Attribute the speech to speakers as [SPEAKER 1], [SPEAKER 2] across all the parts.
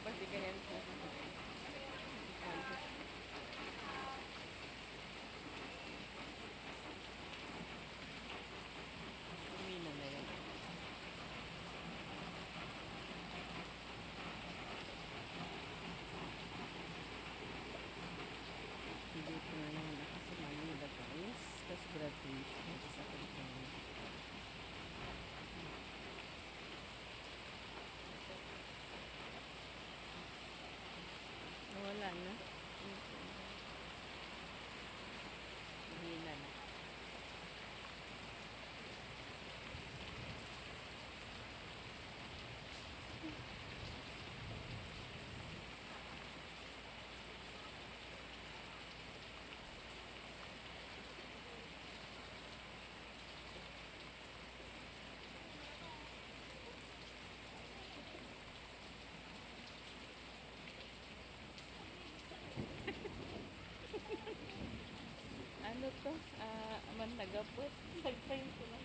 [SPEAKER 1] Pasigayan sa Lumina na yan. Dito na naman ako sa Manila guys. Tapos graduation sa Pilipinas. Wala na. Hina na. Ano to? Managapot. Nagpayin ko lang.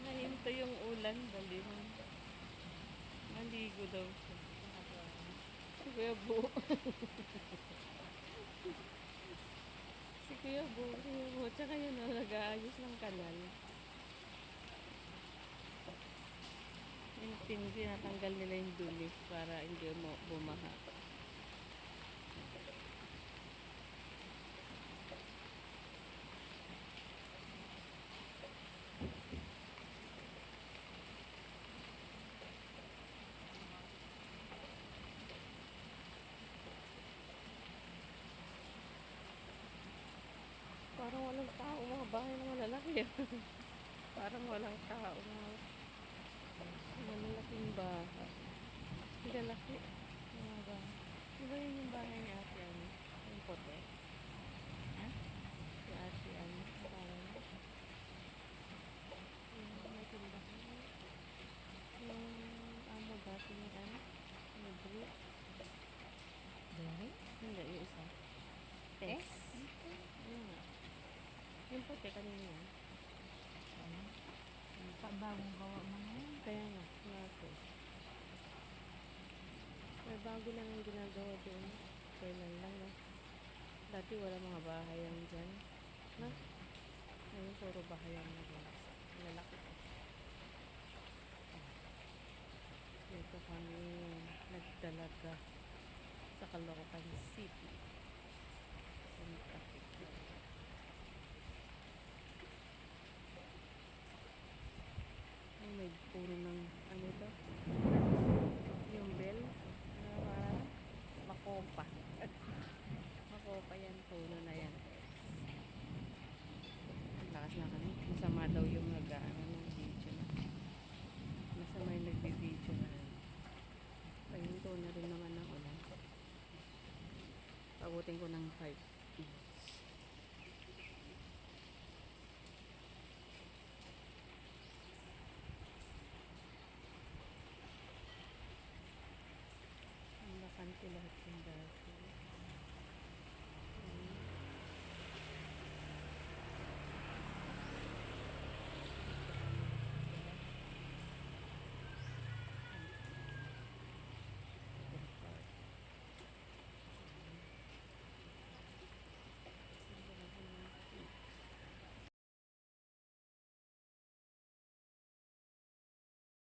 [SPEAKER 1] Nahinto yung ulan. Dali mo. Maligo daw siya. Si Kuya Bu. Si Kuya Bu. Tsaka yun, nag-aayos ng kanal. Yung tinatanggal nila yung duli para hindi mo bumaha. Parang walang tao, mga bahay na malalaki. Parang walang tao, mga malalaking bahay. Lalaki. Mga bahay. Diba yun yung bahay ni Ate Ano? Yung puti. Ha? Si Ate Ano? Parang yung may tindahan. Yung amo dati ni Ano? Yung Brie.
[SPEAKER 2] Dere?
[SPEAKER 1] Hindi, yung isa. Tess. Yun nga. Yung puti kanina.
[SPEAKER 2] Ano? Bagong gawa mo na yan.
[SPEAKER 1] Kaya nga, nato. May bago lang ang ginagawa doon. Kailan lang, no? Dati wala mga bahayan dyan. No? Ngayon, puro bahayan na guys. Lalaki ko. Dito kami nagdalaga sa Caloocan City. Santa Fe. Ay, may puro ng ano ito? Yung bell. Makopa. Makopa yan. Puno na yan. Lakas na kami. Masama daw yung nag-ano ng video na. Masama yung nagbi-video na. Pahinto na rin naman ng ulan. Pagutin ko ng 5.